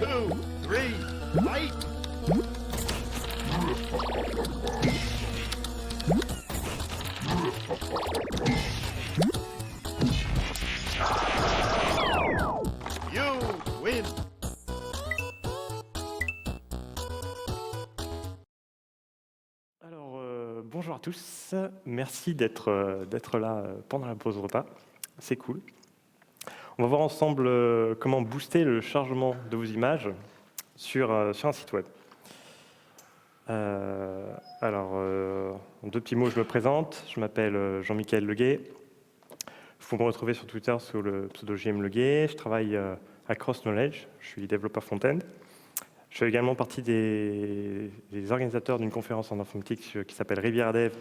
2, 3, fight! You win! Alors, bonjour à tous. Merci d'être là pendant la pause repas. C'est cool. On va voir ensemble comment booster le chargement de vos images sur un site web. En deux petits mots, je me présente. Je m'appelle Jean-Michel Leguet. Vous pouvez me retrouver sur Twitter sous le pseudo JM Leguet. Je travaille à Cross Knowledge. Je suis développeur front-end. Je fais également partie des organisateurs d'une conférence en informatique qui s'appelle Riviera Dev,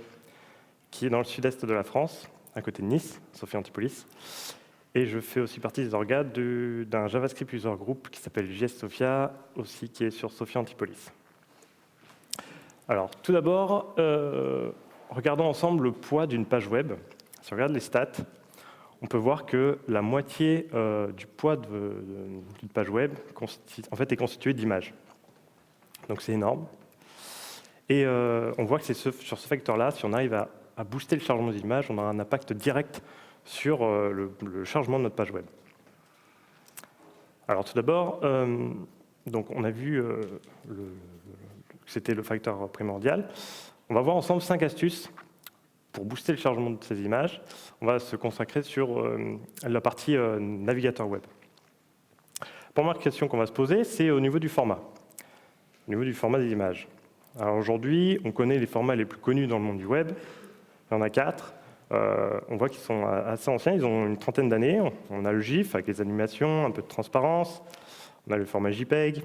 qui est dans le sud-est de la France, à côté de Nice, Sophia Antipolis. Et je fais aussi partie des orgas d'un JavaScript user group qui s'appelle JS Sophia, aussi qui est sur Sophia Antipolis. Alors, tout d'abord, regardons ensemble le poids d'une page web. Si on regarde les stats, on peut voir que la moitié du poids d'une page web est constituée d'images. Donc c'est énorme. Et on voit que c'est sur ce facteur-là, si on arrive à booster le chargement des images, on a un impact direct sur le chargement de notre page web. Alors tout d'abord, donc on a vu que c'était le facteur primordial. On va voir ensemble 5 astuces pour booster le chargement de ces images. On va se consacrer sur la partie navigateur web. La première question qu'on va se poser, c'est au niveau du format. Au niveau du format des images. Alors aujourd'hui, on connaît les formats les plus connus dans le monde du web. Il y en a 4. On voit qu'ils sont assez anciens, ils ont une trentaine d'années. On a le GIF avec les animations, un peu de transparence. On a le format JPEG,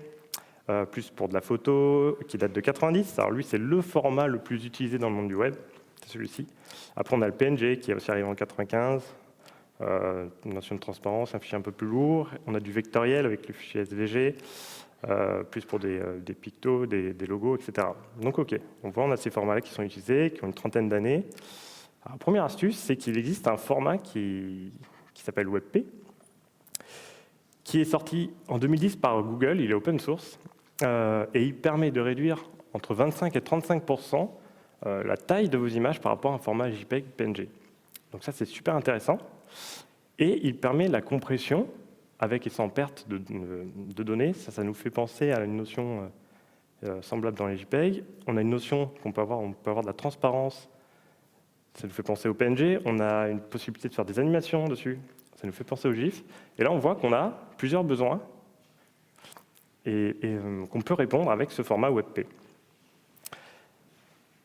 plus pour de la photo, qui date de 90. Alors lui, c'est le format le plus utilisé dans le monde du web, c'est celui-ci. Après, on a le PNG, qui est aussi arrivé en 95. Une notion de transparence, un fichier un peu plus lourd. On a du vectoriel avec le fichier SVG. Plus pour des pictos, des logos, etc. Donc ok, on voit on a ces formats-là qui sont utilisés, qui ont une trentaine d'années. La première astuce, c'est qu'il existe un format qui s'appelle WebP, qui est sorti en 2010 par Google, il est open source, et il permet de réduire entre 25 et 35% la taille de vos images par rapport à un format JPEG PNG. Donc ça, c'est super intéressant. Et il permet la compression avec et sans perte de données. Ça nous fait penser à une notion semblable dans les JPEG. On a une notion on peut avoir de la transparence. Ça nous fait penser au PNG. On a une possibilité de faire des animations dessus. Ça nous fait penser au GIF. Et là, on voit qu'on a plusieurs besoins et qu'on peut répondre avec ce format WebP.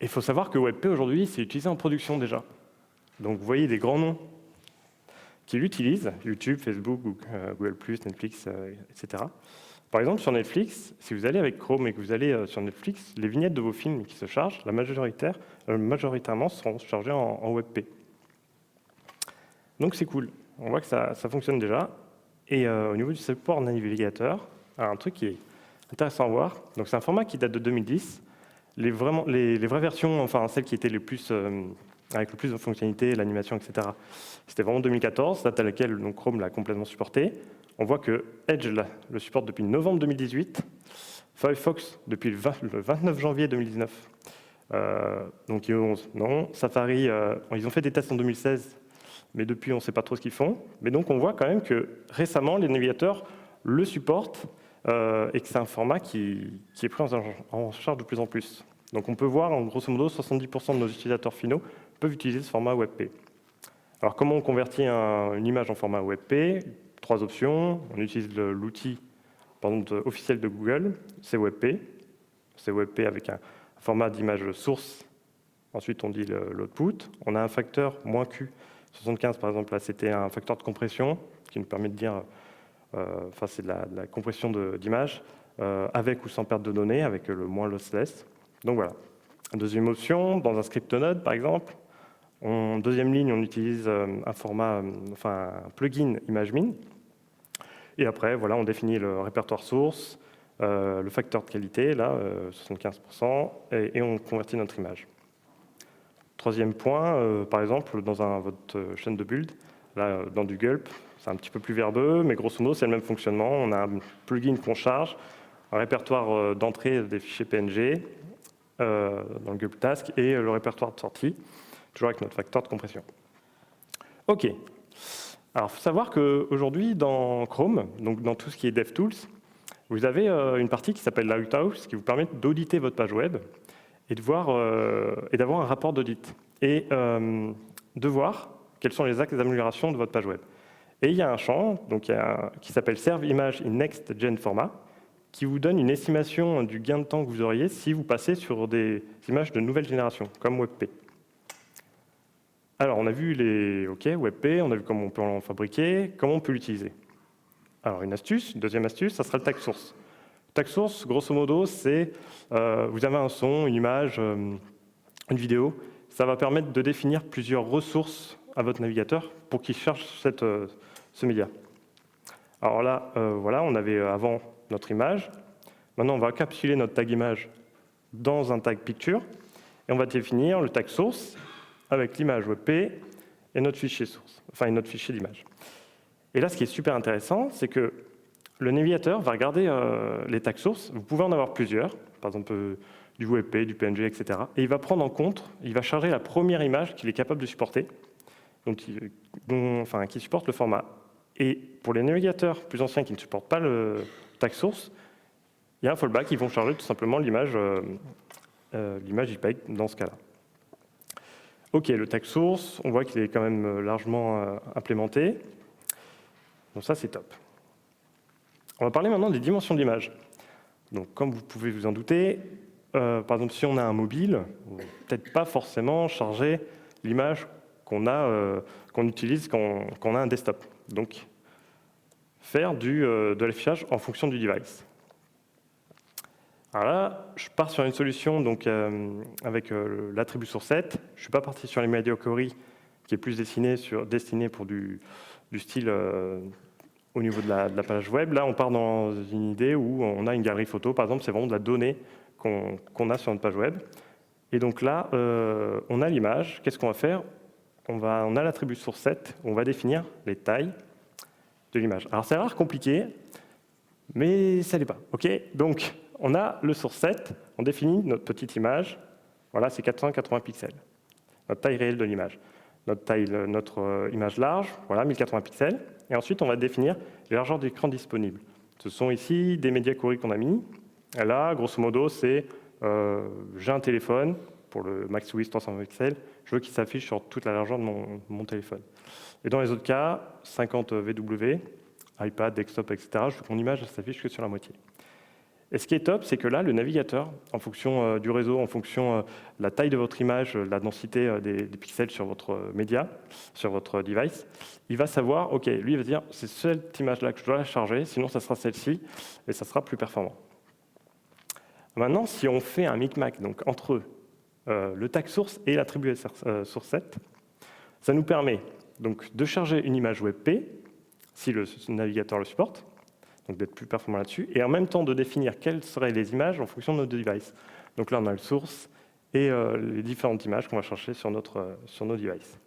Il faut savoir que WebP, aujourd'hui, c'est utilisé en production déjà. Donc, vous voyez des grands noms qui l'utilisent, YouTube, Facebook, Google+, Netflix, etc. Par exemple, sur Netflix, si vous allez avec Chrome et que vous allez sur Netflix, les vignettes de vos films qui se chargent, majoritairement seront chargées en WebP. Donc c'est cool. On voit que ça fonctionne déjà. Et au niveau du support navigateur, alors un truc qui est intéressant à voir, donc c'est un format qui date de 2010. Les vraies versions, enfin celles qui étaient les plus avec le plus de fonctionnalités, l'animation, etc. C'était vraiment 2014, date à laquelle donc, Chrome l'a complètement supporté. On voit que Edge le supporte depuis novembre 2018, Firefox depuis le 29 janvier 2019, donc i11, non. Safari, ils ont fait des tests en 2016, mais depuis on ne sait pas trop ce qu'ils font. Mais donc on voit quand même que récemment les navigateurs le supportent et que c'est un format qui est pris en charge de plus en plus. Donc on peut voir, en grosso modo, 70% de nos utilisateurs finaux peuvent utiliser ce format WebP. Alors comment on convertit une image en format WebP? 3 options. On utilise l'outil officiel de Google, c'est WebP. C'est WebP avec un format d'image source. Ensuite, on dit l'output. On a un facteur -Q75, par exemple. Là, c'était un facteur de compression qui nous permet de dire, c'est de la compression d'image avec ou sans perte de données, avec le moins lossless. Donc voilà. Deuxième option, dans un script node, par exemple. En deuxième ligne, on utilise un plugin ImageMin. Et après, voilà, on définit le répertoire source, le facteur de qualité, là, 75%, et on convertit notre image. Troisième point, par exemple, dans votre chaîne de build, là, dans du gulp, C'est un petit peu plus verbeux, mais grosso modo, c'est le même fonctionnement. On a un plugin qu'on charge, un répertoire d'entrée des fichiers PNG dans le Google Task et le répertoire de sortie, toujours avec notre facteur de compression. OK. Alors, il faut savoir qu'aujourd'hui, dans Chrome, donc dans tout ce qui est DevTools, vous avez une partie qui s'appelle Lighthouse, qui vous permet d'auditer votre page web et d'avoir un rapport d'audit et de voir quels sont les axes d'amélioration de votre page web. Et il y a un champ donc, qui s'appelle Serve Image in Next Gen Format, qui vous donne une estimation du gain de temps que vous auriez si vous passez sur des images de nouvelle génération, comme WebP. Alors, on a vu les WebP, on a vu comment on peut en fabriquer, comment on peut l'utiliser. Alors, une deuxième astuce, ça sera le tag source. Le tag source, grosso modo, c'est vous avez un son, une image, une vidéo. Ça va permettre de définir plusieurs ressources à votre navigateur pour qu'il cherche ce média. Alors là, voilà, on avait avant notre image. Maintenant, on va encapsuler notre tag image dans un tag picture et on va définir le tag source avec l'image WebP et notre fichier source, enfin notre fichier d'image. Et là, ce qui est super intéressant, c'est que le navigateur va regarder les tags sources. Vous pouvez en avoir plusieurs, par exemple du WebP, du PNG, etc. Et il va prendre en compte, il va charger la première image qu'il est capable de supporter, qui supporte le format. Et pour les navigateurs plus anciens qui ne supportent pas le tag source, il y a un fallback, ils vont charger tout simplement l'image JPEG dans ce cas-là. OK, le tag source, on voit qu'il est quand même largement implémenté. Donc ça, c'est top. On va parler maintenant des dimensions de l'image. Donc, comme vous pouvez vous en douter, par exemple, si on a un mobile, on ne va peut-être pas forcément charger l'image qu'on utilise quand on a un desktop. Donc, faire de l'affichage en fonction du device. Alors là, je pars sur une solution donc, avec l'attribut source set. Je ne suis pas parti sur les Media Query, qui est plus destiné pour du style au niveau de la page web. Là, on part dans une idée où on a une galerie photo. Par exemple, c'est vraiment de la donnée qu'on a sur notre page web. Et donc là, on a l'image. Qu'est-ce qu'on va faire? On a l'attribut source set. On va définir les tailles de l'image. Alors, ça a l'air compliqué, mais ça l'est pas. OK? Donc, on a le source set. On définit notre petite image. Voilà, c'est 480 pixels. Notre taille réelle de l'image. Notre image large, voilà, 1080 pixels. Et ensuite, on va définir les largeurs d'écran disponibles. Ce sont ici des médias query qu'on a mis. Et là, grosso modo, c'est j'ai un téléphone pour le MaxWidth 320 pixels. Je veux qu'il s'affiche sur toute la largeur de mon téléphone. Et dans les autres cas, 50 VW, iPad, desktop, etc., je veux que mon image s'affiche que sur la moitié. Et ce qui est top, c'est que là, le navigateur, en fonction du réseau, en fonction de la taille de votre image, la densité des pixels sur votre média, sur votre device, il va savoir, OK, lui, il va dire, c'est cette image-là que je dois la charger, sinon ça sera celle-ci, et ça sera plus performant. Maintenant, si on fait un micmac donc, entre le tag source et l'attribut source set, ça nous permet donc, de charger une image WebP, si le navigateur le supporte, donc d'être plus performant là-dessus, et en même temps de définir quelles seraient les images en fonction de notre device. Donc là, on a le source et les différentes images qu'on va chercher sur nos devices.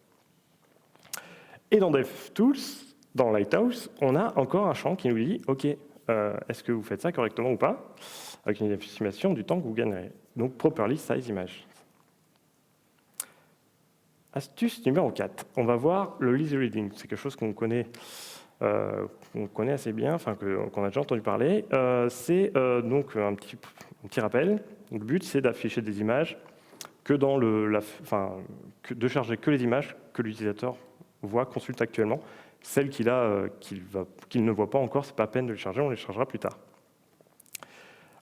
Et dans DevTools, dans Lighthouse, on a encore un champ qui nous dit « OK, est-ce que vous faites ça correctement ou pas ?» avec une estimation du temps que vous gagnerez. Donc Properly Size Image. Astuce numéro 4. On va voir le lazy reading. C'est quelque chose qu'on connaît assez bien, enfin qu'on a déjà entendu parler. C'est donc un petit rappel. Le but, c'est d'afficher des images de charger que les images que l'utilisateur voit, consulte actuellement. Celles qu'il ne voit pas encore, c'est pas la peine de les charger, on les chargera plus tard.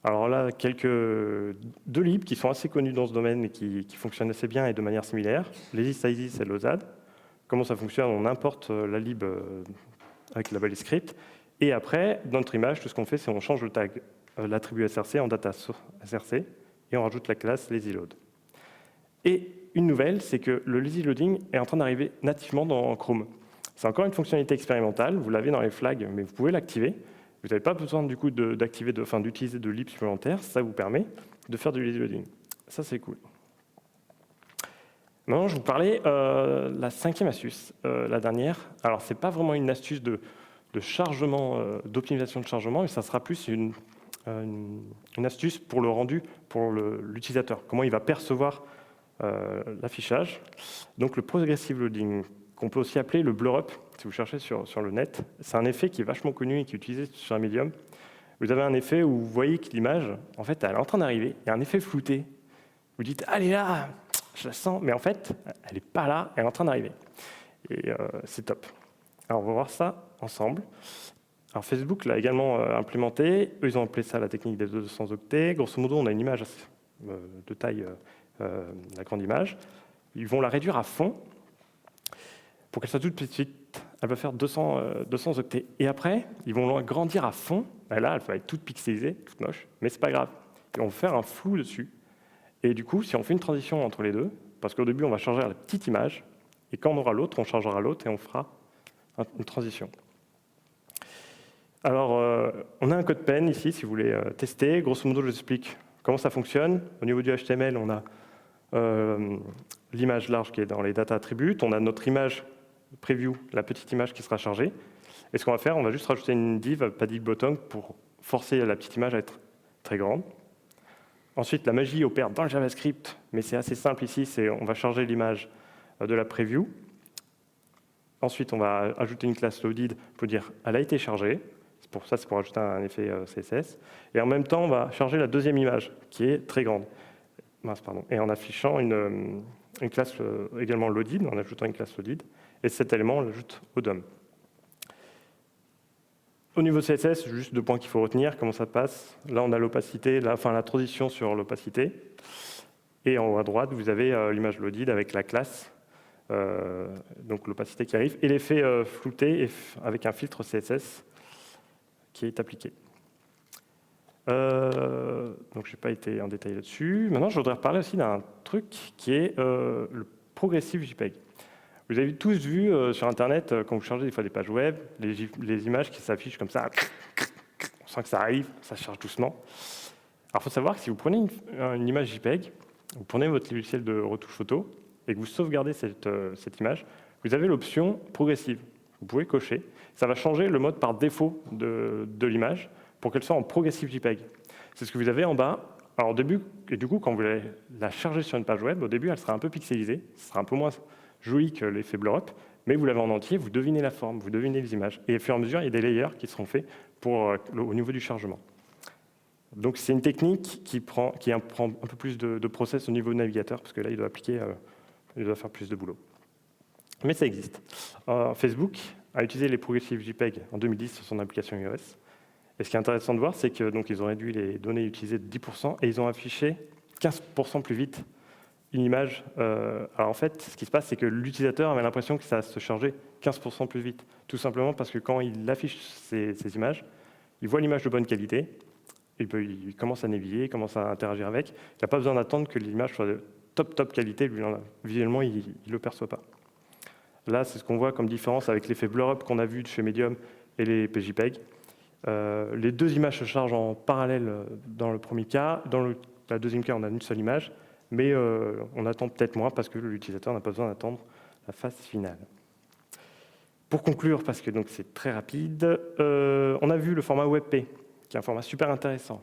Alors là, deux libs qui sont assez connus dans ce domaine et qui fonctionnent assez bien et de manière similaire. Lazy Sizes et Lozad. Comment ça fonctionne? On importe la lib avec la balise script. Et après, dans notre image, tout ce qu'on fait, c'est on change le tag, l'attribut src en data src, et on rajoute la classe lazyload. Et une nouvelle, c'est que le lazy loading est en train d'arriver nativement dans Chrome. C'est encore une fonctionnalité expérimentale, vous l'avez dans les flags, mais vous pouvez l'activer. Vous n'avez pas besoin du coup d'utiliser de libs supplémentaires, ça vous permet de faire du lazy loading. Ça, c'est cool. Maintenant, je vous parlais la cinquième astuce, la dernière. Alors, ce n'est pas vraiment une astuce de chargement, d'optimisation de chargement, mais ça sera plus une astuce pour le rendu pour l'utilisateur. Comment il va percevoir l'affichage. Donc, le progressive loading, qu'on peut aussi appeler le blur-up, si vous cherchez sur le net, c'est un effet qui est vachement connu et qui est utilisé sur un médium. Vous avez un effet où vous voyez que l'image, en fait, elle est en train d'arriver. Il y a un effet flouté. Vous dites, elle est là, je la sens, mais en fait, elle n'est pas là, elle est en train d'arriver. Et c'est top. Alors, on va voir ça ensemble. Alors, Facebook l'a également implémenté. Eux, ils ont appelé ça la technique des 200 octets. Grosso modo, on a une image de taille, la grande image. Ils vont la réduire à fond. Pour qu'elle soit toute petite, elle va faire 200 octets. Et après, ils vont l'agrandir à fond. Et là, elle va être toute pixelisée, toute moche, mais c'est pas grave. Ils vont faire un flou dessus. Et du coup, si on fait une transition entre les deux, parce qu'au début, on va charger la petite image, et quand on aura l'autre, on chargera l'autre et on fera une transition. Alors, on a un code pen ici, si vous voulez tester. Grosso modo, je vous explique comment ça fonctionne. Au niveau du HTML, on a l'image large qui est dans les data attributes. On a notre image preview, la petite image qui sera chargée. Et ce qu'on va faire, on va juste rajouter une div, pas div bottom, pour forcer la petite image à être très grande. Ensuite, la magie opère dans le JavaScript, mais c'est assez simple ici, on va charger l'image de la preview. Ensuite, on va ajouter une classe loaded pour dire elle a été chargée. C'est pour ajouter un effet CSS. Et en même temps, on va charger la deuxième image, qui est très grande. Et en affichant une classe également loaded, en ajoutant une classe loaded. Et cet élément, on l'ajoute au DOM. Au niveau CSS, juste deux points qu'il faut retenir, comment ça passe. Là, on a l'opacité, la transition sur l'opacité. Et en haut à droite, vous avez l'image loaded avec la classe, donc l'opacité qui arrive, et l'effet flouté avec un filtre CSS qui est appliqué. Donc, je n'ai pas été en détail là-dessus. Maintenant, je voudrais reparler aussi d'un truc qui est le progressive JPEG. Vous avez tous vu sur Internet, quand vous changez des fois des pages web, les images qui s'affichent comme ça, on sent que ça arrive, ça charge doucement. Alors, il faut savoir que si vous prenez une image JPEG, vous prenez votre logiciel de retouche photo et que vous sauvegardez cette image, vous avez l'option progressive. Vous pouvez cocher. Ça va changer le mode par défaut de l'image pour qu'elle soit en progressive JPEG. C'est ce que vous avez en bas. Alors, au début, et du coup, quand vous allez la charger sur une page web, au début, elle sera un peu pixelisée, ce sera un peu moins joli que l'effet blur-up, mais vous l'avez en entier, vous devinez la forme, vous devinez les images. Et au fur et à mesure, il y a des layers qui seront faits au niveau du chargement. Donc c'est une technique qui prend un peu plus de process au niveau du navigateur, parce que là, il doit faire plus de boulot. Mais ça existe. Facebook a utilisé les progressive JPEG en 2010 sur son application iOS. Et ce qui est intéressant de voir, c'est que donc, ils ont réduit les données utilisées de 10% et ils ont affiché 15% plus vite une image. Alors en fait, ce qui se passe, c'est que l'utilisateur avait l'impression que ça se chargeait 15% plus vite. Tout simplement parce que quand il affiche ces images, il voit l'image de bonne qualité, il commence à naviguer, il commence à interagir avec. Il n'a pas besoin d'attendre que l'image soit de top qualité. Lui, visuellement, il ne le perçoit pas. Là, c'est ce qu'on voit comme différence avec l'effet blur-up qu'on a vu chez Medium et les PJPEG. Les deux images se chargent en parallèle dans le premier cas. Dans la deuxième cas, on a une seule image. Mais on attend peut-être moins parce que l'utilisateur n'a pas besoin d'attendre la phase finale. Pour conclure, parce que c'est très rapide, on a vu le format WebP, qui est un format super intéressant.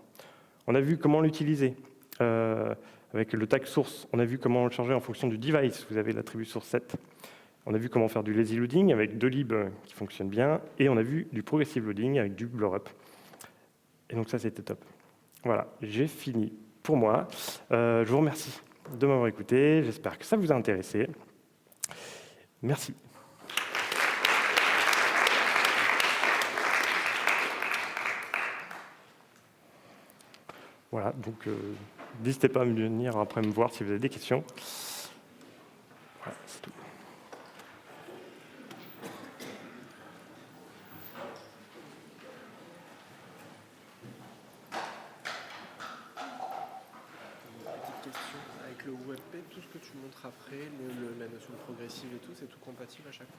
On a vu comment l'utiliser avec le tag source. On a vu comment le charger en fonction du device. Vous avez l'attribut source 7. On a vu comment faire du lazy loading avec 2lib qui fonctionne bien. Et on a vu du progressive loading avec du blur-up. Et donc ça, c'était top. Voilà, j'ai fini. Pour moi. Je vous remercie de m'avoir écouté. J'espère que ça vous a intéressé. Merci. Voilà, donc n'hésitez pas à venir après me voir si vous avez des questions. Voilà, c'est tout. Avec le WebP, tout ce que tu montres après, la notion de progressive et tout, c'est tout compatible à chaque fois?